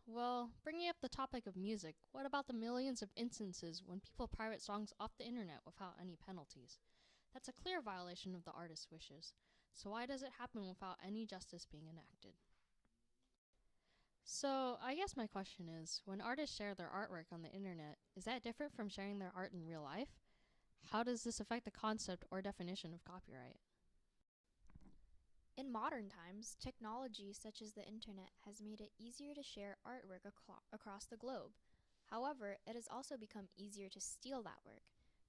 Well, bringing up the topic of music, what about the millions of instances when people pirate songs off the internet without any penalties? That's a clear violation of the artist's wishes. So why does it happen without any justice being enacted? So, I guess my question is, when artists share their artwork on the internet, is that different from sharing their art in real life? How does this affect the concept or definition of copyright? In modern times, technology such as the internet has made it easier to share artwork across the globe. However, it has also become easier to steal that work,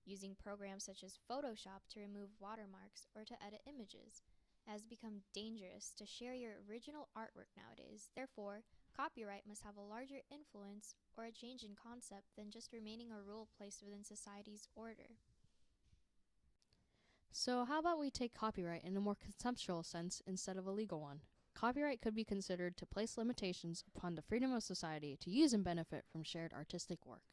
using programs such as Photoshop to remove watermarks or to edit images. It has become dangerous to share your original artwork nowadays. Therefore, copyright must have a larger influence or a change in concept than just remaining a rule placed within society's order. So, how about we take copyright in a more conceptual sense instead of a legal one? Copyright could be considered to place limitations upon the freedom of society to use and benefit from shared artistic work.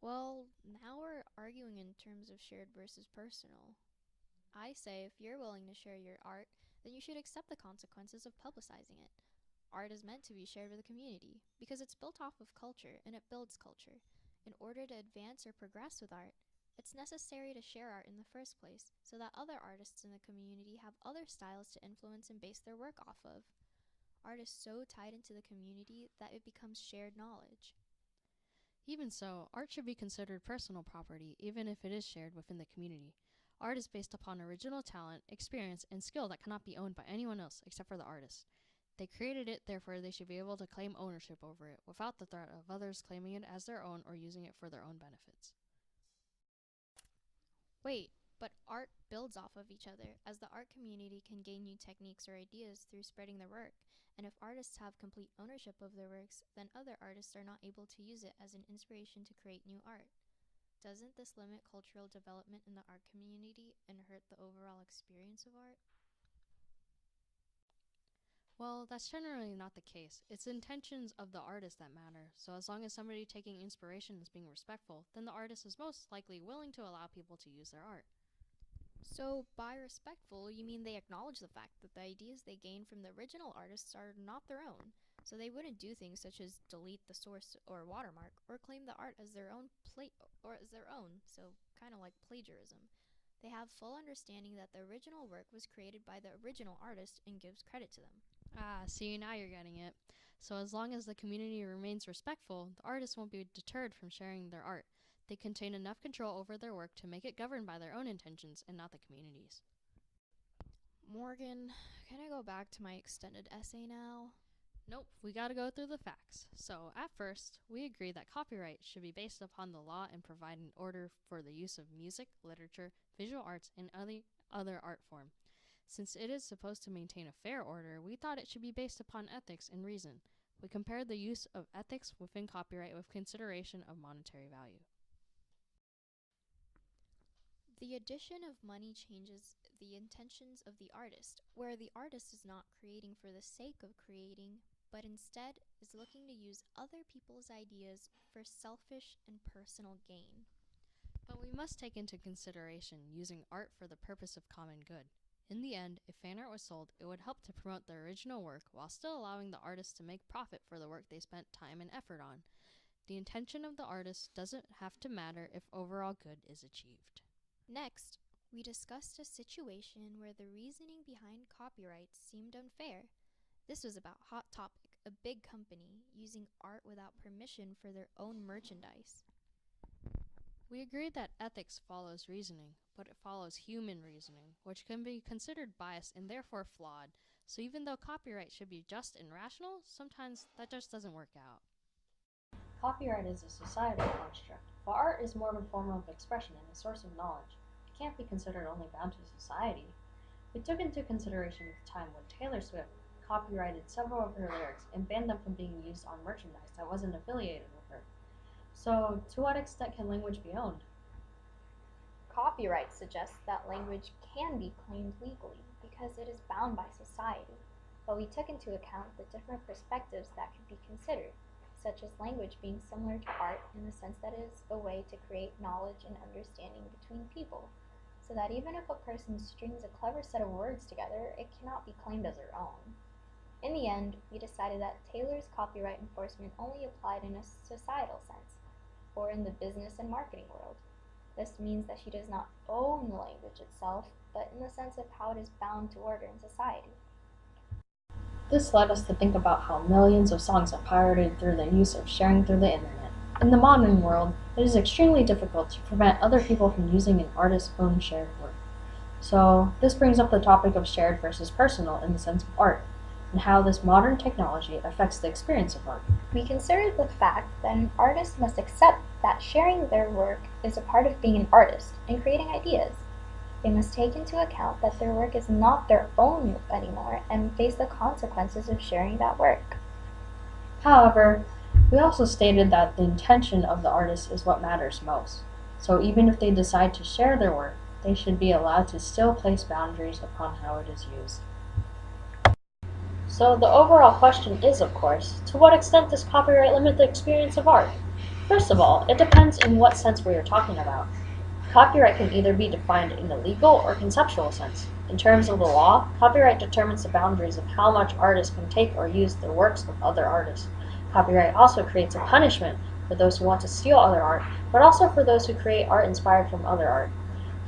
Well, now we're arguing in terms of shared versus personal. I say if you're willing to share your art, then you should accept the consequences of publicizing it. Art is meant to be shared with the community because it's built off of culture and it builds culture. In order to advance or progress with art, it's necessary to share art in the first place so that other artists in the community have other styles to influence and base their work off of. Art is so tied into the community that it becomes shared knowledge. Even so, art should be considered personal property even if it is shared within the community. Art is based upon original talent, experience, and skill that cannot be owned by anyone else except for the artist. They created it, therefore they should be able to claim ownership over it without the threat of others claiming it as their own or using it for their own benefits. Wait, but art builds off of each other, as the art community can gain new techniques or ideas through spreading their work, and if artists have complete ownership of their works, then other artists are not able to use it as an inspiration to create new art. Doesn't this limit cultural development in the art community and hurt the overall experience of art? Well, that's generally not the case. It's the intentions of the artist that matter, so as long as somebody taking inspiration is being respectful, then the artist is most likely willing to allow people to use their art. So, by respectful, you mean they acknowledge the fact that the ideas they gain from the original artists are not their own. So they wouldn't do things such as delete the source or watermark or claim the art as their own so kind of like plagiarism. They have full understanding that the original work was created by the original artist and gives credit to them. See, now you're getting it. So as long as the community remains respectful, the artists won't be deterred from sharing their art. They contain enough control over their work to make it governed by their own intentions and not the community's. Morgan, can I go back to my extended essay now? Nope, we gotta go through the facts. So, at first, we agree that copyright should be based upon the law and provide an order for the use of music, literature, visual arts, and other art form. Since it is supposed to maintain a fair order, we thought it should be based upon ethics and reason. We compared the use of ethics within copyright with consideration of monetary value. The addition of money changes the intentions of the artist, where the artist is not creating for the sake of creating, but instead is looking to use other people's ideas for selfish and personal gain. But we must take into consideration using art for the purpose of common good. In the end, if fan art was sold, it would help to promote the original work while still allowing the artist to make profit for the work they spent time and effort on. The intention of the artist doesn't have to matter if overall good is achieved. Next, we discussed a situation where the reasoning behind copyright seemed unfair. This was about Hot Topic, a big company using art without permission for their own merchandise. We agreed that ethics follows reasoning, but it follows human reasoning, which can be considered biased and therefore flawed. So even though copyright should be just and rational, sometimes that just doesn't work out. Copyright is a societal construct, while art is more of a form of expression and a source of knowledge. It can't be considered only bound to society. We took into consideration the time when Taylor Swift copyrighted several of her lyrics and banned them from being used on merchandise that wasn't affiliated with her. So, to what extent can language be owned? Copyright suggests that language can be claimed legally because it is bound by society, but we took into account the different perspectives that could be considered, such as language being similar to art in the sense that it is a way to create knowledge and understanding between people, so that even if a person strings a clever set of words together, it cannot be claimed as their own. In the end, we decided that Taylor's copyright enforcement only applied in a societal sense, or in the business and marketing world. This means that she does not own the language itself, but in the sense of how it is bound to order in society. This led us to think about how millions of songs are pirated through the use of sharing through the internet. In the modern world, it is extremely difficult to prevent other people from using an artist's own shared work. So, this brings up the topic of shared versus personal in the sense of art, and how this modern technology affects the experience of art. We considered the fact that an artist must accept that sharing their work is a part of being an artist and creating ideas. They must take into account that their work is not their own anymore and face the consequences of sharing that work. However, we also stated that the intention of the artist is what matters most. So even if they decide to share their work, they should be allowed to still place boundaries upon how it is used. So the overall question is, of course, to what extent does copyright limit the experience of art? First of all, it depends in what sense we are talking about. Copyright can either be defined in a legal or conceptual sense. In terms of the law, copyright determines the boundaries of how much artists can take or use the works of other artists. Copyright also creates a punishment for those who want to steal other art, but also for those who create art inspired from other art.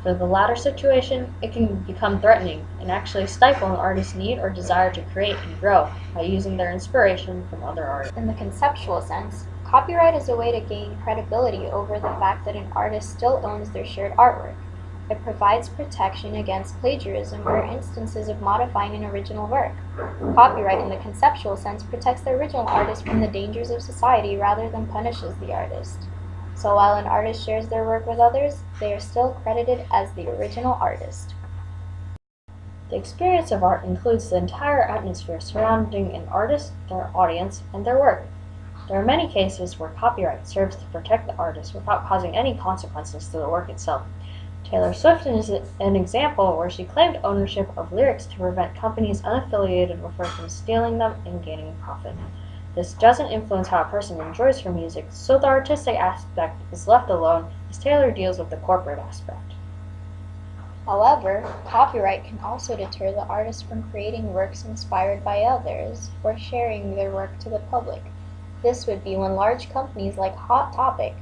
For the latter situation, it can become threatening and actually stifle an artist's need or desire to create and grow by using their inspiration from other art. In the conceptual sense, copyright is a way to gain credibility over the fact that an artist still owns their shared artwork. It provides protection against plagiarism or instances of modifying an original work. Copyright in the conceptual sense protects the original artist from the dangers of society rather than punishes the artist. So while an artist shares their work with others, they are still credited as the original artist. The experience of art includes the entire atmosphere surrounding an artist, their audience, and their work. There are many cases where copyright serves to protect the artist without causing any consequences to the work itself. Taylor Swift is an example where she claimed ownership of lyrics to prevent companies unaffiliated with her from stealing them and gaining profit. This doesn't influence how a person enjoys her music, so the artistic aspect is left alone as Taylor deals with the corporate aspect. However, copyright can also deter the artist from creating works inspired by others or sharing their work to the public. This would be when large companies like Hot Topic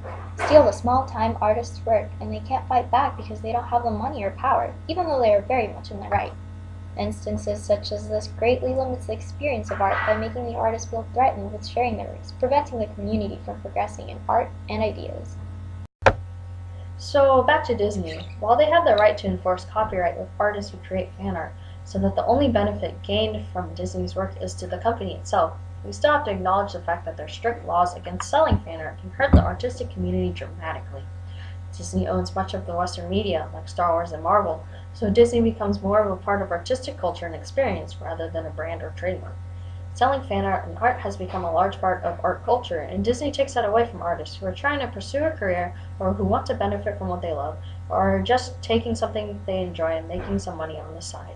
steal the small-time artist's work and they can't fight back because they don't have the money or power, even though they are very much in the right. Instances such as this greatly limits the experience of art by making the artist feel threatened with sharing their works, preventing the community from progressing in art and ideas. So back to Disney. While they have the right to enforce copyright with artists who create fan art, so that the only benefit gained from Disney's work is to the company itself, we still have to acknowledge the fact that their strict laws against selling fan art can hurt the artistic community dramatically. Disney owns much of the Western media, like Star Wars and Marvel, so Disney becomes more of a part of artistic culture and experience rather than a brand or trademark. Selling fan art and art has become a large part of art culture, and Disney takes that away from artists who are trying to pursue a career or who want to benefit from what they love, or are just taking something they enjoy and making some money on the side.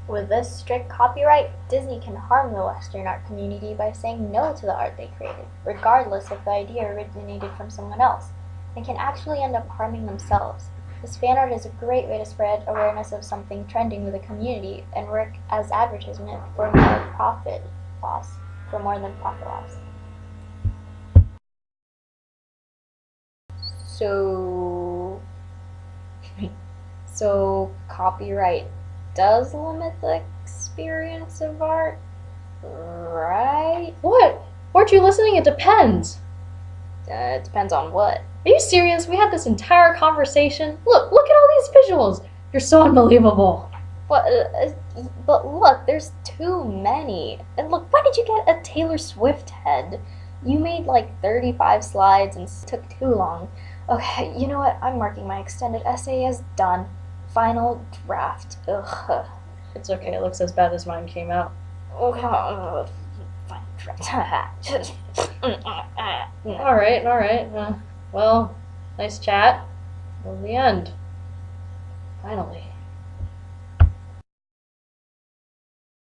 With this strict copyright, Disney can harm the Western art community by saying no to the art they created, regardless if the idea originated from someone else, and can actually end up harming themselves. This fan art is a great way to spread awareness of something trending with the community and work as advertisement for more than profit loss. So copyright does limit the experience of art, right? What? Weren't you listening? It depends. It depends on what. Are you serious? We had this entire conversation. Look at all these visuals. You're so unbelievable. But look, there's too many. And look, why did you get a Taylor Swift head? You made like 35 slides and it took too long. Okay, you know what? I'm marking my extended essay as done. Final draft. Ugh. It's okay. It looks as bad as mine came out. Final draft. All right. Well, nice chat. Till the end. Finally.